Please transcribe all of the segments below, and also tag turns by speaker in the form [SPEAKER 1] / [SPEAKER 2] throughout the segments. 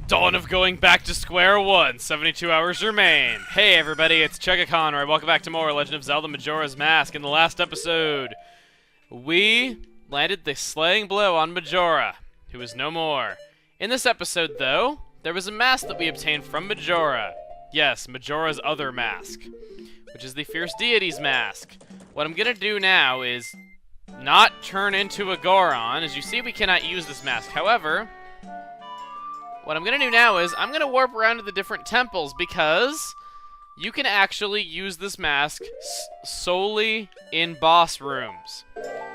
[SPEAKER 1] Dawn of going back to square one. 72 hours remain. Hey everybody, it's Chugga Welcome back to more Legend of Zelda Majora's Mask. In the last episode, we landed the slaying blow on Majora, who is no more. In this episode, though, there was a mask that we obtained from Majora. Yes, Majora's other mask, which is the Fierce Deity's mask. What I'm gonna do now is not turn into a Goron. As you see, we cannot use this mask. However, what I'm gonna do now is I'm gonna warp around to the different temples because you can actually use this mask solely in boss rooms.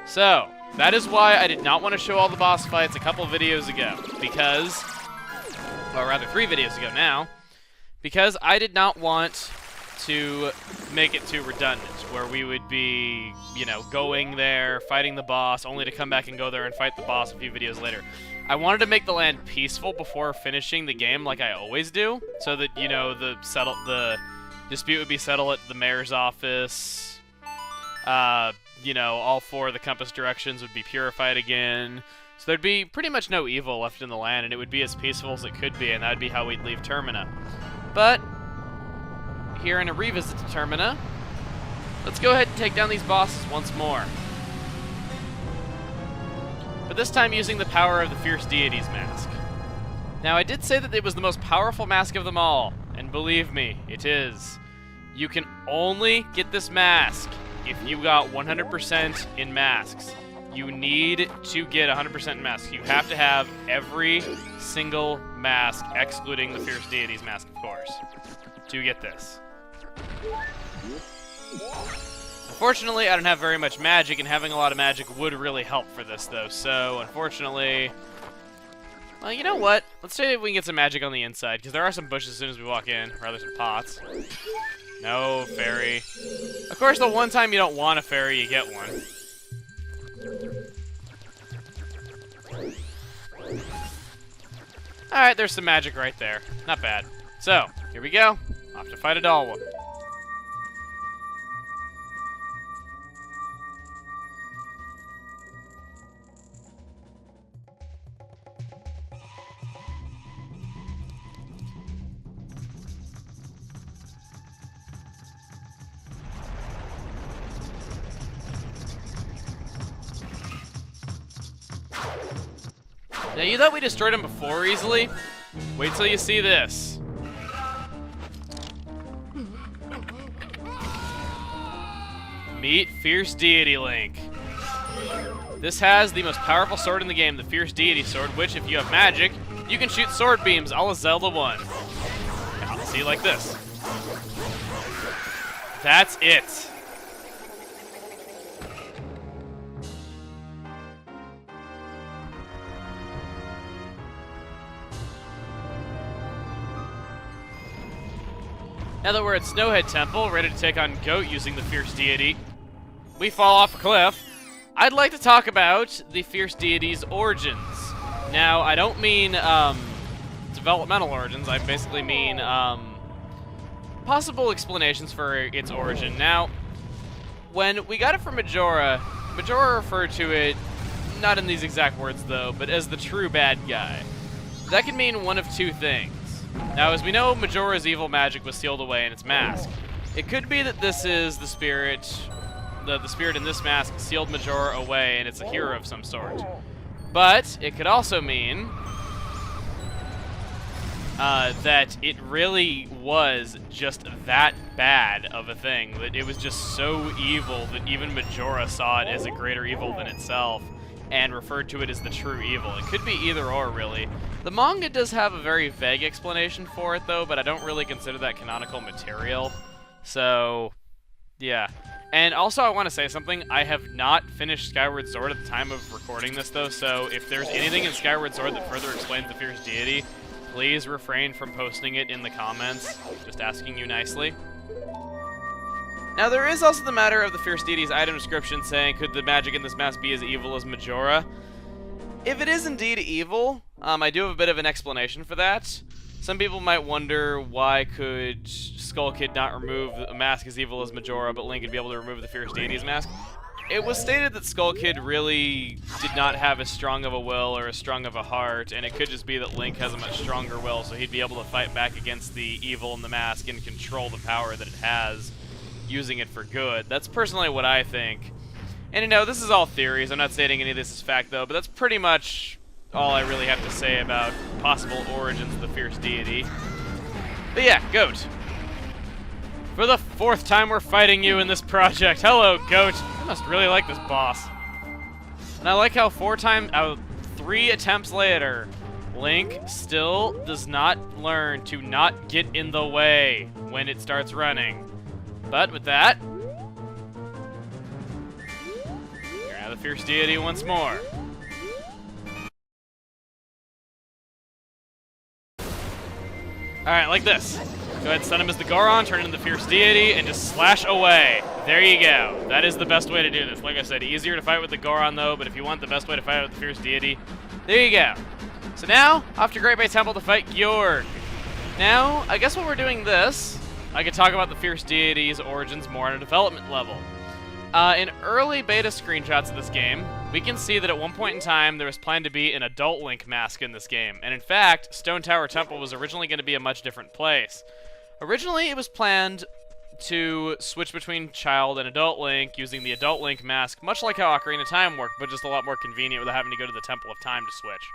[SPEAKER 1] So, that is why I did not want to show all the boss fights a couple videos ago, because, or rather 3 videos ago now, because I did not want to make it too redundant, where we would be, you know, going there, fighting the boss, only to come back and go there and fight the boss a few videos later. I wanted to make the land peaceful before finishing the game like I always do, so that, you know, the dispute would be settled at the mayor's office. You know, all 4 of the compass directions would be purified again. So there'd be pretty much no evil left in the land, and it would be as peaceful as it could be, and that would be how we'd leave Termina. But here in a revisit to Termina, let's go ahead and take down these bosses once more. But this time using the power of the Fierce Deity's mask. Now, I did say that it was the most powerful mask of them all, and believe me, it is. You can only get this mask if you got 100% in masks. You need to get 100% in masks. You have to have every single mask, excluding the Fierce Deity's mask, of course, to get this. Unfortunately, I don't have very much magic, and having a lot of magic would really help for this, though. So, unfortunately, well, you know what? Let's see if we can get some magic on the inside, because there are some bushes as soon as we walk in, or rather some pots. No fairy. Of course, the one time you don't want a fairy, you get one. Alright, there's some magic right there. Not bad. So, here we go. Off to fight ODOLWA. Now, you thought we destroyed him before easily? Wait till you see this. Meet Fierce Deity Link. This has the most powerful sword in the game, the Fierce Deity Sword, which, if you have magic, you can shoot sword beams a la Zelda 1. I'll see you like this. That's it. Now that we're at Snowhead Temple, ready to take on GOHT using the Fierce Deity, we fall off a cliff. I'd like to talk about the Fierce Deity's origins. Now, I don't mean developmental origins, I basically mean possible explanations for its origin. Now, when we got it from Majora, Majora referred to it, not in these exact words though, but as the true bad guy. That can mean one of 2 things. Now, as we know, Majora's evil magic was sealed away in its mask. It could be that this is the spirit, the spirit in this mask sealed Majora away and it's a hero of some sort. But it could also mean that it really was just that bad of a thing, that it was just so evil that even Majora saw it as a greater evil than itself and referred to it as the true evil. It could be either or, really. The manga does have a very vague explanation for it, though, but I don't really consider that canonical material. So, yeah. And also, I want to say something. I have not finished Skyward Sword at the time of recording this, though, so if there's anything in Skyward Sword that further explains the Fierce Deity, please refrain from posting it in the comments. Just asking you nicely. Now, there is also the matter of the Fierce Deity's item description saying, could the magic in this mask be as evil as Majora? If it is indeed evil, I do have a bit of an explanation for that. Some people might wonder, why could Skull Kid not remove a mask as evil as Majora, but Link would be able to remove the Fierce Deity's mask? it was stated that Skull Kid really did not have as strong of a will or as strong of a heart, and it could just be that Link has a much stronger will, so he'd be able to fight back against the evil in the mask and control the power that it has, using it for good. That's personally what I think. And you know, this is all theories. I'm not stating any of this is fact, though, but that's pretty much all I really have to say about possible origins of the Fierce Deity. But yeah, GOHT. For the 4th time we're fighting you in this project. Hello, GOHT. I must really like this boss. And I like how 3 attempts later, Link still does not learn to not get in the way when it starts running. But with that, you're now the Fierce Deity once more. Alright, like this. Go ahead and stun him as the Goron, turn into the Fierce Deity, and just slash away. There you go. That is the best way to do this. Like I said, easier to fight with the Goron, though, but if you want the best way to fight with the Fierce Deity, there you go. So now, off to Great Bay Temple to fight GYORG. Now, I guess while we're doing this, I could talk about the Fierce Deity's origins more on a development level. In early beta screenshots of this game, we can see that at one point in time, there was planned to be an adult Link mask in this game. And in fact, Stone Tower Temple was originally going to be a much different place. Originally, it was planned to switch between child and adult Link using the adult Link mask, much like how Ocarina of Time worked, but just a lot more convenient without having to go to the Temple of Time to switch.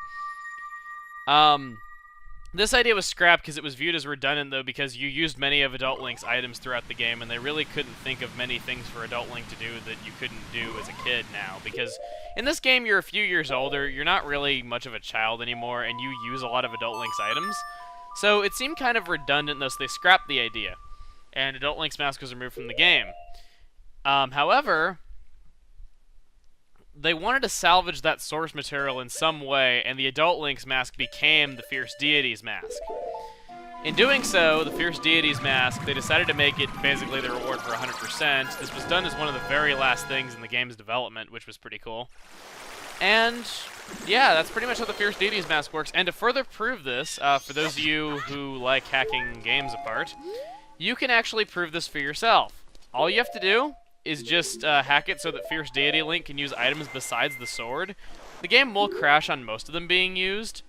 [SPEAKER 1] This idea was scrapped because it was viewed as redundant, though, because you used many of Adult Link's items throughout the game, and they really couldn't think of many things for Adult Link to do that you couldn't do as a kid now. Because in this game, you're a few years older, you're not really much of a child anymore, and you use a lot of Adult Link's items. So it seemed kind of redundant, though, so they scrapped the idea, and Adult Link's mask was removed from the game. However, they wanted to salvage that source material in some way, and the Adult Link's mask became the Fierce Deity's mask. In doing so, the Fierce Deity's mask, they decided to make it basically the reward for 100%. This was done as one of the very last things in the game's development, which was pretty cool. And yeah, that's pretty much how the Fierce Deity's mask works. And to further prove this, for those of you who like hacking games apart, you can actually prove this for yourself. All you have to do is just hack it so that Fierce Deity Link can use items besides the sword. The game will crash on most of them being used.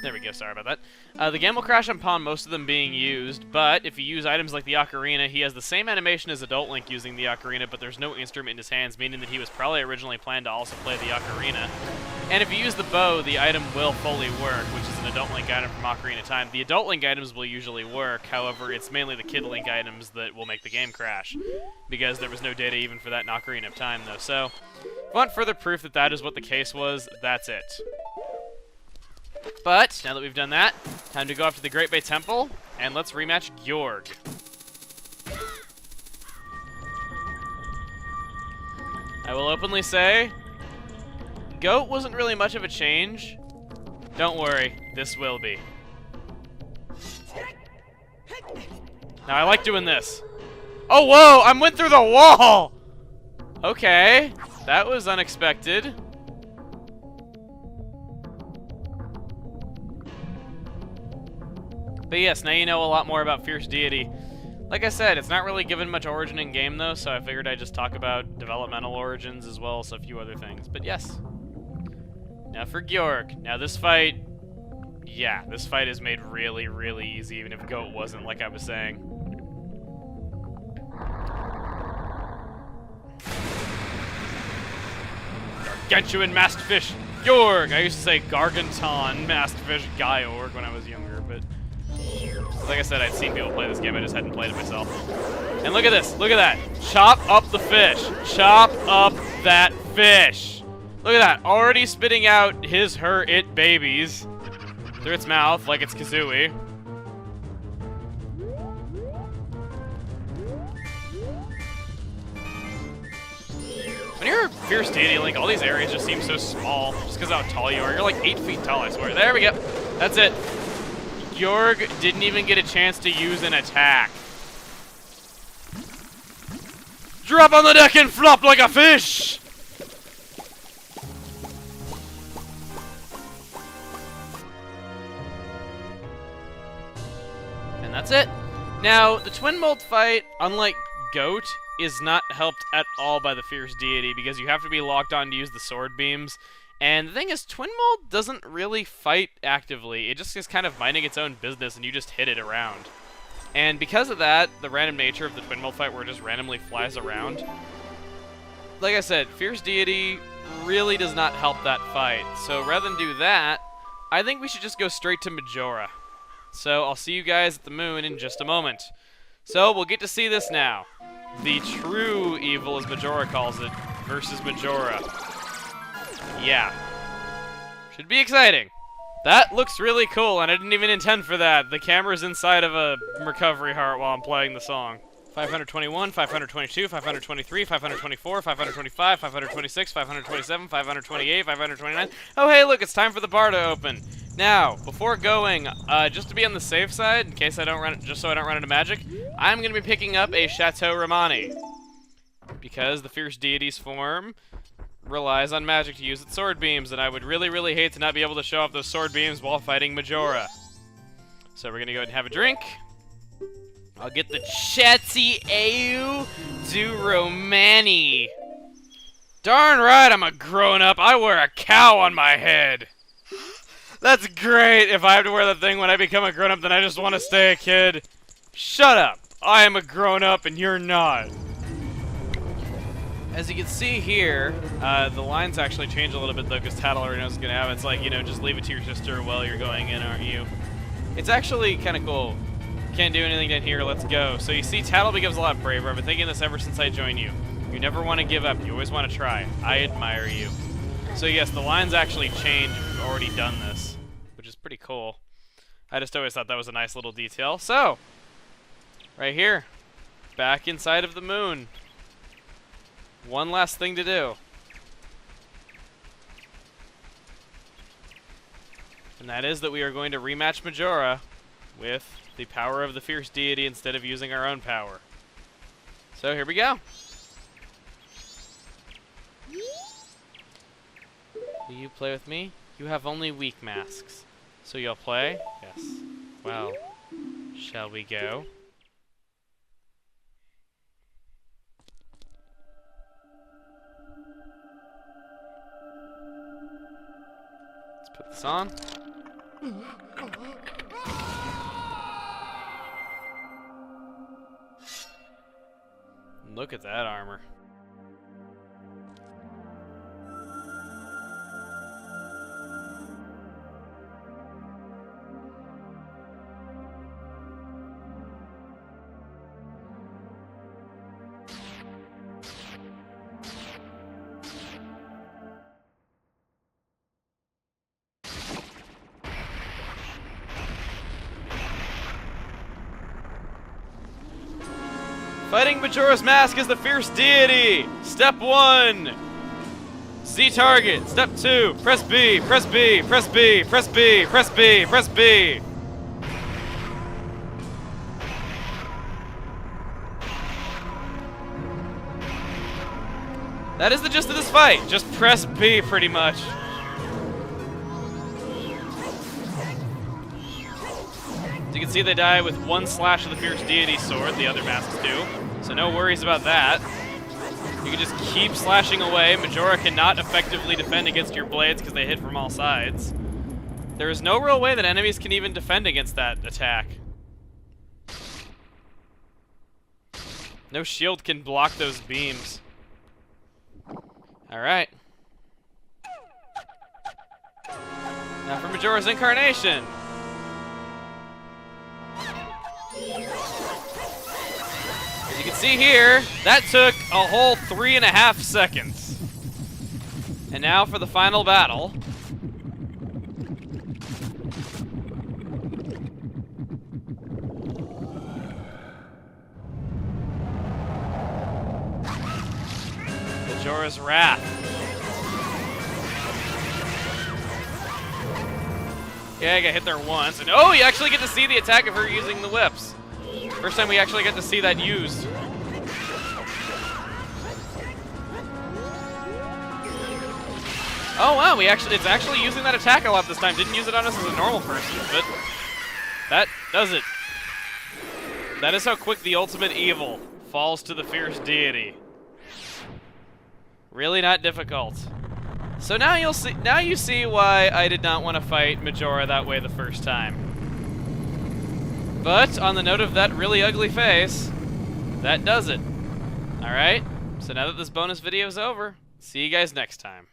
[SPEAKER 1] There we go, sorry about that. The game will crash upon most of them being used, but if you use items like the Ocarina, he has the same animation as Adult Link using the Ocarina, but there's no instrument in his hands, meaning that he was probably originally planned to also play the Ocarina. And if you use the bow, the item will fully work, which is an Adult Link item from Ocarina of Time. The Adult Link items will usually work, however, it's mainly the Kid Link items that will make the game crash, because there was no data even for that in Ocarina of Time, though. So, if you want further proof that that is what the case was, that's it. But, now that we've done that, time to go up to the Great Bay Temple, and let's rematch GYORG. I will openly say, GOHT wasn't really much of a change. Don't worry, this will be. Now, I like doing this. Oh, whoa! I went through the wall! Okay, that was unexpected. But yes, now you know a lot more about Fierce Deity. Like I said, it's not really given much origin in game though, so I figured I'd just talk about developmental origins as well as a few other things. But yes. Now for GYORG. Now this fight, yeah, this fight is made really, really easy, even if GOHT wasn't, like I was saying. Gargantuan masked fish, GYORG! I used to say Gargantuan masked fish, GYORG when I was younger, but like I said, I'd seen people play this game, I just hadn't played it myself. And look at this, look at that. Chop up the fish. Chop up that fish. Look at that, already spitting out his, her, it babies through its mouth like it's Kazooie. When you're Fierce Deity Link, all these areas just seem so small, just because of how tall you are. You're like 8 feet tall, I swear. There we go. That's it. GYORG didn't even get a chance to use an attack. Drop on the deck and flop like a fish! And that's it. Now, the Twin Mold fight, unlike GOHT, is not helped at all by the Fierce Deity, because you have to be locked on to use the sword beams. And the thing is, Twin Mold doesn't really fight actively. It just is kind of minding its own business, and you just hit it around. And because of that, the random nature of the Twin Mold fight, where it just randomly flies around, like I said, Fierce Deity really does not help that fight. So rather than do that, I think we should just go straight to Majora. So I'll see you guys at the moon in just a moment. So we'll get to see this now. The true evil, as Majora calls it, versus Majora. Yeah. Should be exciting. That looks really cool, and I didn't even intend for that. The camera's inside of a recovery heart while I'm playing the song. 521, 522, 523, 524, 525, 526, 527, 528, 529. Oh hey, look, it's time for the bar to open. Now, before going, just to be on the safe side, in case I don't run, just so I don't run into magic, I'm going to be picking up a Chateau Romani. Because the Fierce Deity's form relies on magic to use its sword beams, and I would really, really hate to not be able to show off those sword beams while fighting Majora. So we're going to go ahead and have a drink. I'll get the Chateau Romani. Darn right, I'm a grown-up. I wear a cow on my head. That's great. If I have to wear that thing when I become a grown-up, then I just want to stay a kid. Shut up. I am a grown-up and you're not. As you can see here, the lines actually change a little bit though, because Tattle already knows what's going to happen. It's like, you know, just leave it to your sister while you're going in, aren't you? It's actually kind of cool. Can't do anything down here, let's go. So you see, Tattle becomes a lot braver. I've been thinking this ever since I joined you. You never want to give up, you always want to try. I admire you. So yes, the lines actually change if you've already done this, which is pretty cool. I just always thought that was a nice little detail. So, right here, back inside of the moon. One last thing to do. And that is that we are going to rematch Majora with the power of the Fierce Deity instead of using our own power. So here we go. Will you play with me? You have only weak masks. So you'll play? Yes. Well, shall we go? Let's put this on. Look at that armor. Fighting Majora's Mask as the Fierce Deity! Step 1! Z target. Step 2, press B, press B, press B, press B, press B, press B! That is the gist of this fight. Just press B, pretty much. As you can see, they die with one slash of the Fierce Deity sword, the other masks do. So no worries about that. You can just keep slashing away. Majora cannot effectively defend against your blades because they hit from all sides. There is no real way that enemies can even defend against that attack. No shield can block those beams. Alright. Now for Majora's Incarnation. As you can see here, that took a whole 3.5 seconds. And now for the final battle. Majora's Wrath. Yeah, I got hit there once, and oh, you actually get to see the attack of her using the whips. First time we actually get to see that used. Oh wow, it's actually using that attack a lot this time. Didn't use it on us as a normal person, but that does it. That is how quick the ultimate evil falls to the fierce deity. Really not difficult. So now you'll see. Now you see why I did not want to fight Majora that way the first time. But on the note of that really ugly face, that does it. All right. So now that this bonus video is over, see you guys next time.